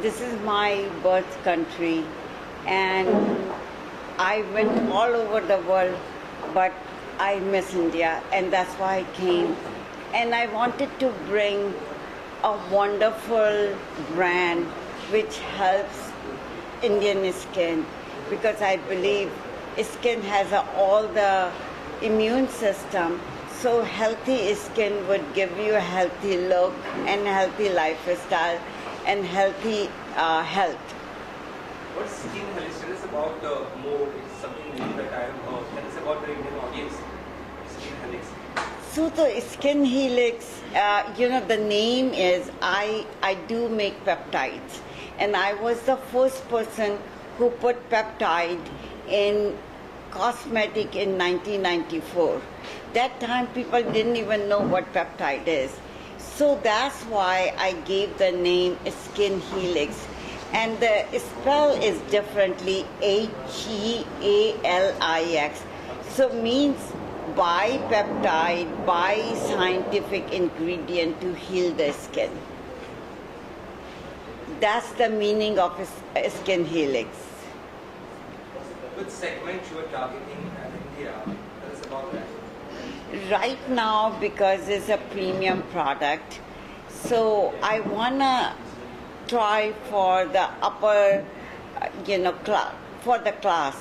this is my birth country, and I went all over the world, but I miss India, and that's why I came. And I wanted to bring a wonderful brand which helps Indian skin, because I believe skin has all the immune system. So healthy skin would give you a healthy look and healthy lifestyle and healthy health. What skin helix? Tell us about more. It's something new that I have heard. Tell us about the Indian audience. Skin helix. So the skin helix, the name is, I do make peptides, and I was the first person who put peptide in cosmetic in 1994. That time people didn't even know what peptide is. So that's why I gave the name Skin Helix. And the spell is differently, Healix. So means by peptide, by scientific ingredient to heal the skin. That's the meaning of Skin Helix. Which segment you are targeting in India? Tell us about that. Right now, because it's a premium product, so I wanna try for the upper, for the class.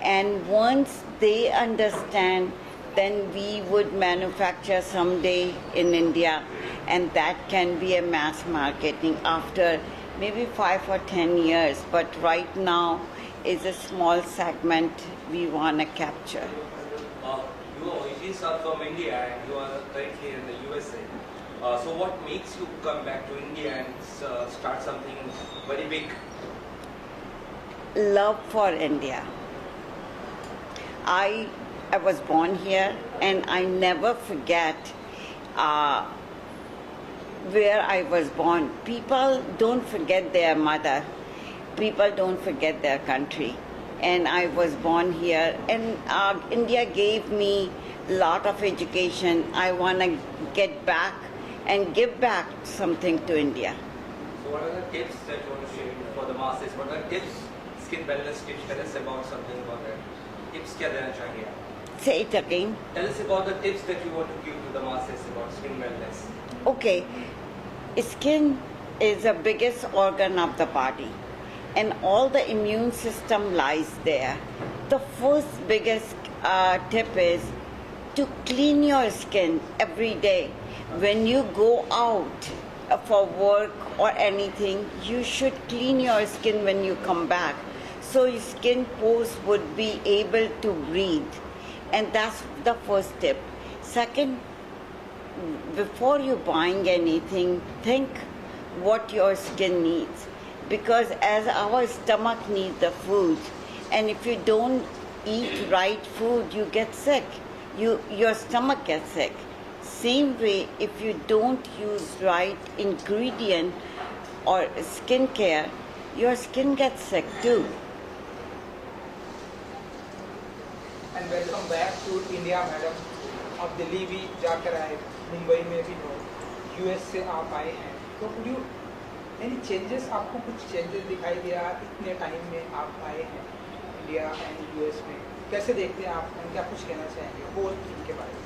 And once they understand, then we would manufacture someday in India, and that can be a mass marketing after maybe 5 or 10 years. But right now is a small segment we wanna capture. Your origins are from India and you are currently in the USA. So what makes you come back to India and start something very big? Love for India. I was born here, and I never forget where I was born. People don't forget their mother. People don't forget their country. And I was born here, and India gave me a lot of education. I want to get back and give back something to India. So what are the tips that you want to share for the masses? What are the tips, skin wellness tips? Tell us about something about that. Tips क्या देना चाहिए आप? Say it again. Tell us about the tips that you want to give to the masses about skin wellness. Okay, skin is the biggest organ of the body, and all the immune system lies there. The first biggest tip is to clean your skin every day. When you go out for work or anything, you should clean your skin when you come back, so your skin pores would be able to breathe. And that's the first tip. Second, before you buying anything, think what your skin needs, because as our stomach needs the food, and if you don't eat right food, you get sick. Your stomach gets sick. Same way, if you don't use right ingredient or skincare, your skin gets sick too. And welcome back to India, madam. आप दिल्ली भी जाकर आए, मुंबई में भी हो, US से आप आए हैं. तो could you any changes, आपको कुछ changes दिखाई दिया इतने टाइम में आप आए हैं इंडिया एंड यूएस में? कैसे देखते हैं आप? क्या कुछ कहना चाहेंगे बोल इनके बारे में?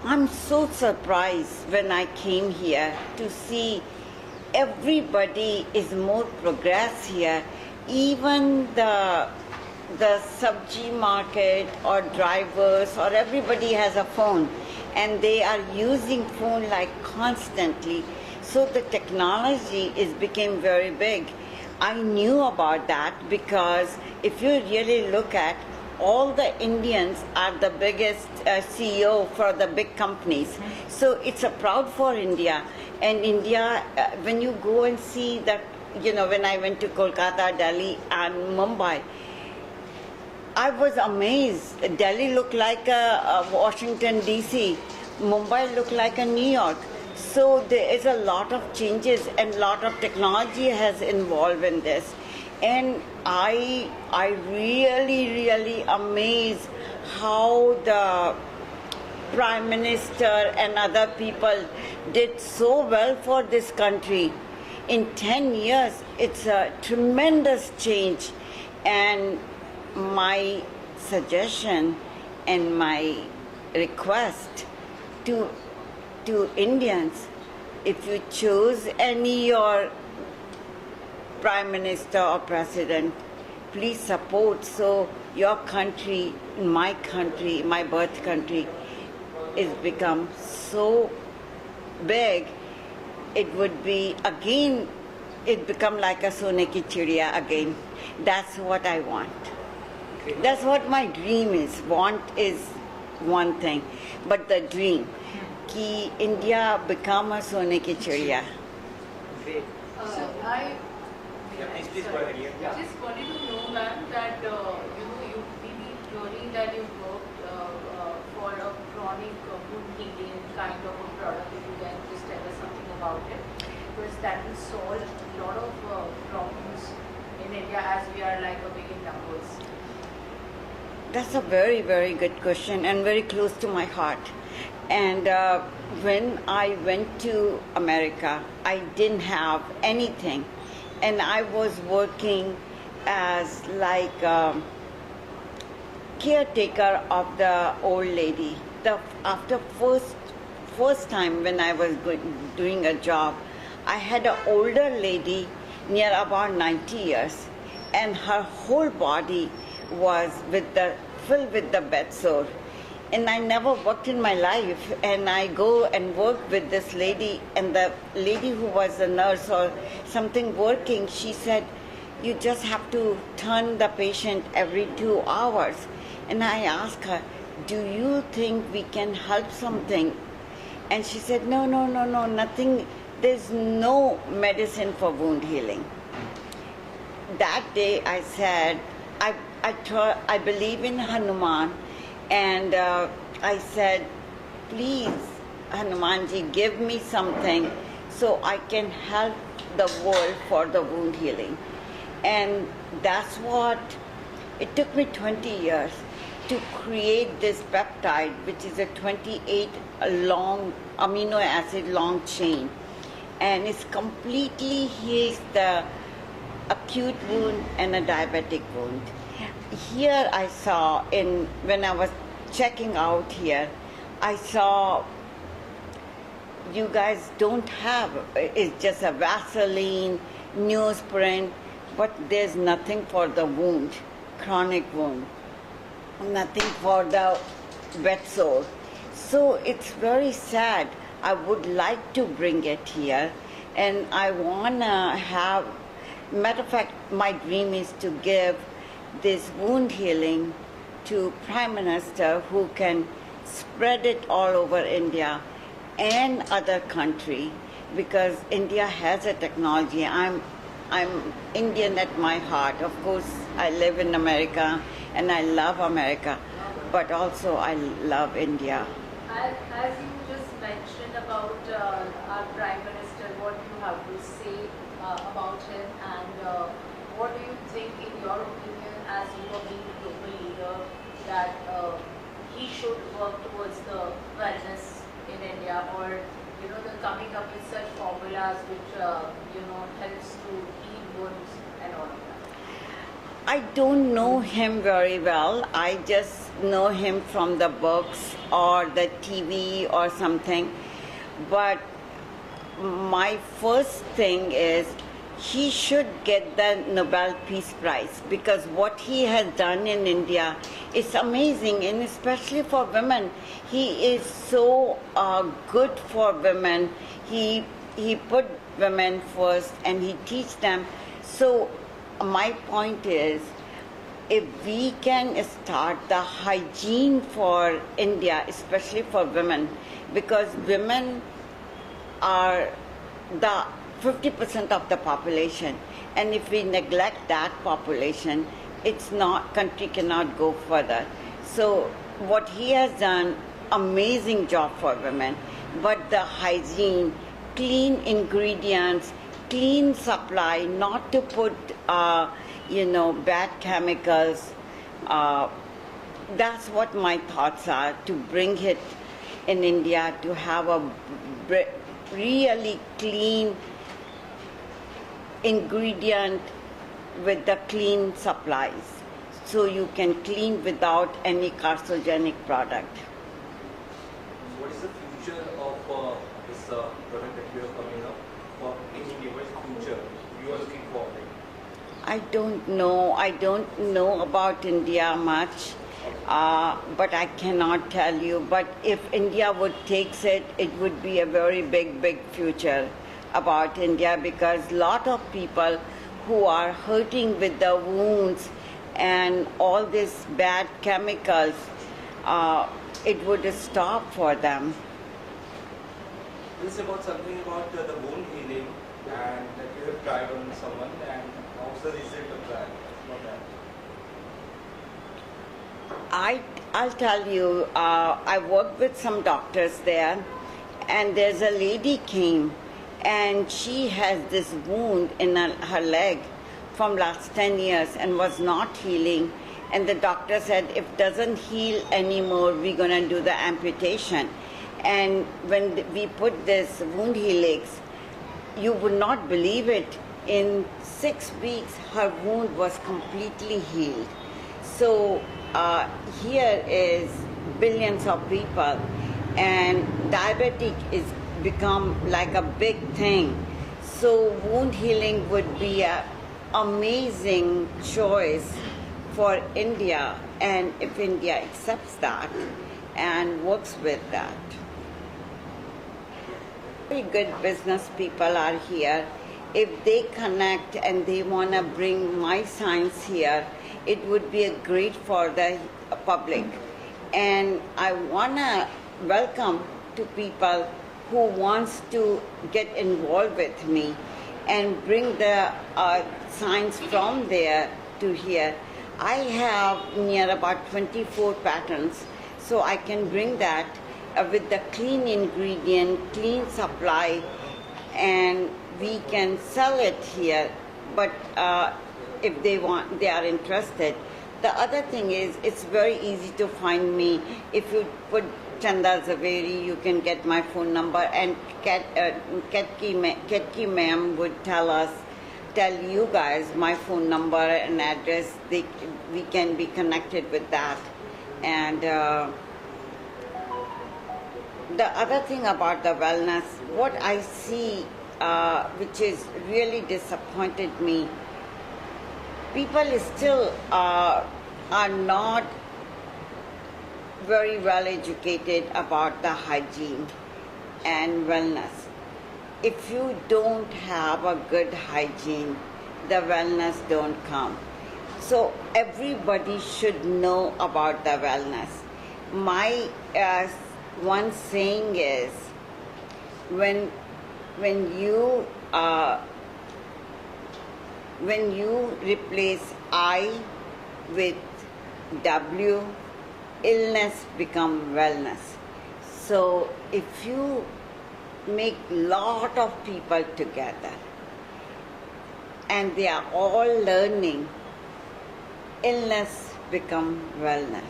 I'm so surprised when I came here to see everybody is more progress here. Even the sabji market or drivers or everybody has a phone, and they are using phone like constantly. So the technology is became very big. I knew about that because if you really look at all the Indians are the biggest CEO for the big companies. So it's a proud for India. And India, when you go and see that, when I went to Kolkata, Delhi and Mumbai, I was amazed. Delhi looked like a Washington DC. Mumbai looked like a New York. So there is a lot of changes and a lot of technology has involved in this. And I really amazed how the Prime Minister and other people did so well for this country. in 10 years, it's a tremendous change. And my suggestion and my request to Indians, if you choose any your prime minister or president, please support so your country, my birth country, is become so big. It would be again, it become like a Sone ki Chidiya again. That's what I want. That's what my dream is. Want is one thing, but the dream, कि India become a Sone ki Chidiya. Great. Please go ahead. I just wanted to know, ma'am, that we've been hearing that you worked for a chronic wound healing kind of a product. If you can just tell us something about it, because that will solve a lot of problems in India as we are like a big in numbers. That's a very, very good question and very close to my heart. And when I went to America, I didn't have anything. And I was working as like caretaker of the old lady. After first time when I was doing a job, I had an older lady near about 90 years, and her whole body was filled with the bed sore. And I never worked in my life, and I go and work with this lady, and the lady who was a nurse or something working, she said, you just have to turn the patient every 2 hours. And I asked her, do you think we can help something? And she said, no, nothing. There's no medicine for wound healing. That day I said, I believe in Hanuman. And I said, please, Hanumanji, give me something so I can help the world for the wound healing. And that's what, it took me 20 years to create this peptide, which is a 28 long amino acid long chain. And it's completely heals the acute wound and a diabetic wound. Here I saw, when I was checking out here, I saw you guys don't have, it's just a Vaseline, newsprint, but there's nothing for the wound, chronic wound, nothing for the wet sore. So it's very sad. I would like to bring it here, and I want to have, matter of fact, my dream is to give this wound healing to Prime Minister who can spread it all over India and other country, because India has a technology. I'm Indian at my heart. Of course, I live in America and I love America, but also I love India. As you just mentioned about our Prime Minister, what you have to say about him, and what do you think, in your opinion, as you are being a global leader, that he should work towards the wellness in India, or the coming up with such formulas which helps to heal wounds and all of that? I don't know him very well. I just know him from the books or the TV or something. But my first thing is he should get the Nobel Peace Prize, because what he has done in India is amazing, and especially for women. He is so good for women. He put women first and he teach them. So my point is, if we can start the hygiene for India, especially for women, because women are the 50% of the population, and if we neglect that population, country cannot go further. So what he has done, amazing job for women, but the hygiene, clean ingredients, clean supply, not to put bad chemicals. That's what my thoughts are, to bring it in India, to have a really clean ingredient with the clean supplies. So you can clean without any carcinogenic product. What is the future of this product that you are coming up for in India? What is the future you are looking for? I don't know. I don't know about India much, but I cannot tell you. But if India would take it, it would be a very big future about India, because lot of people who are hurting with the wounds and all these bad chemicals, it would stop for them. This is about something about the wound healing and that you have tried on someone, and how's the result of that? About that. I'll tell you, I worked with some doctors there, and there's a lady came, and she has this wound in her leg from last 10 years and was not healing. And the doctor said, if it doesn't heal anymore, we're going to do the amputation. And when we put this wound helix, you would not believe it. In 6 weeks, her wound was completely healed. So here is billions of people, and diabetic is become like a big thing. So wound healing would be an amazing choice for India, and if India accepts that and works with that. Very good business people are here. If they connect and they want to bring my science here, it would be a great for the public. And I want to welcome to people who wants to get involved with me and bring the science from there to here. I have near about 24 patents, so I can bring that with the clean ingredient, clean supply, and we can sell it here. But if they are interested. The other thing is, it's very easy to find me. If you put Chanda Zaveri, you can get my phone number, and Ketki ma'am would tell you guys my phone number and address. We can be connected with that. And the other thing about the wellness, what I see, which is really disappointed me, people still are not very well educated about the hygiene and wellness. If you don't have a good hygiene, the wellness don't come. So everybody should know about the wellness. My one saying is, when you replace I with W, illness become wellness. So if you make lot of people together and they are all learning, illness become wellness.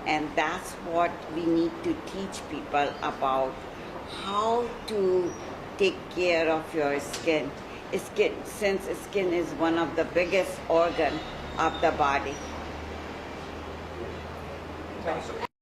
And that's what we need to teach people about, how to take care of your skin. Since skin is one of the biggest organ of the body. Thank you.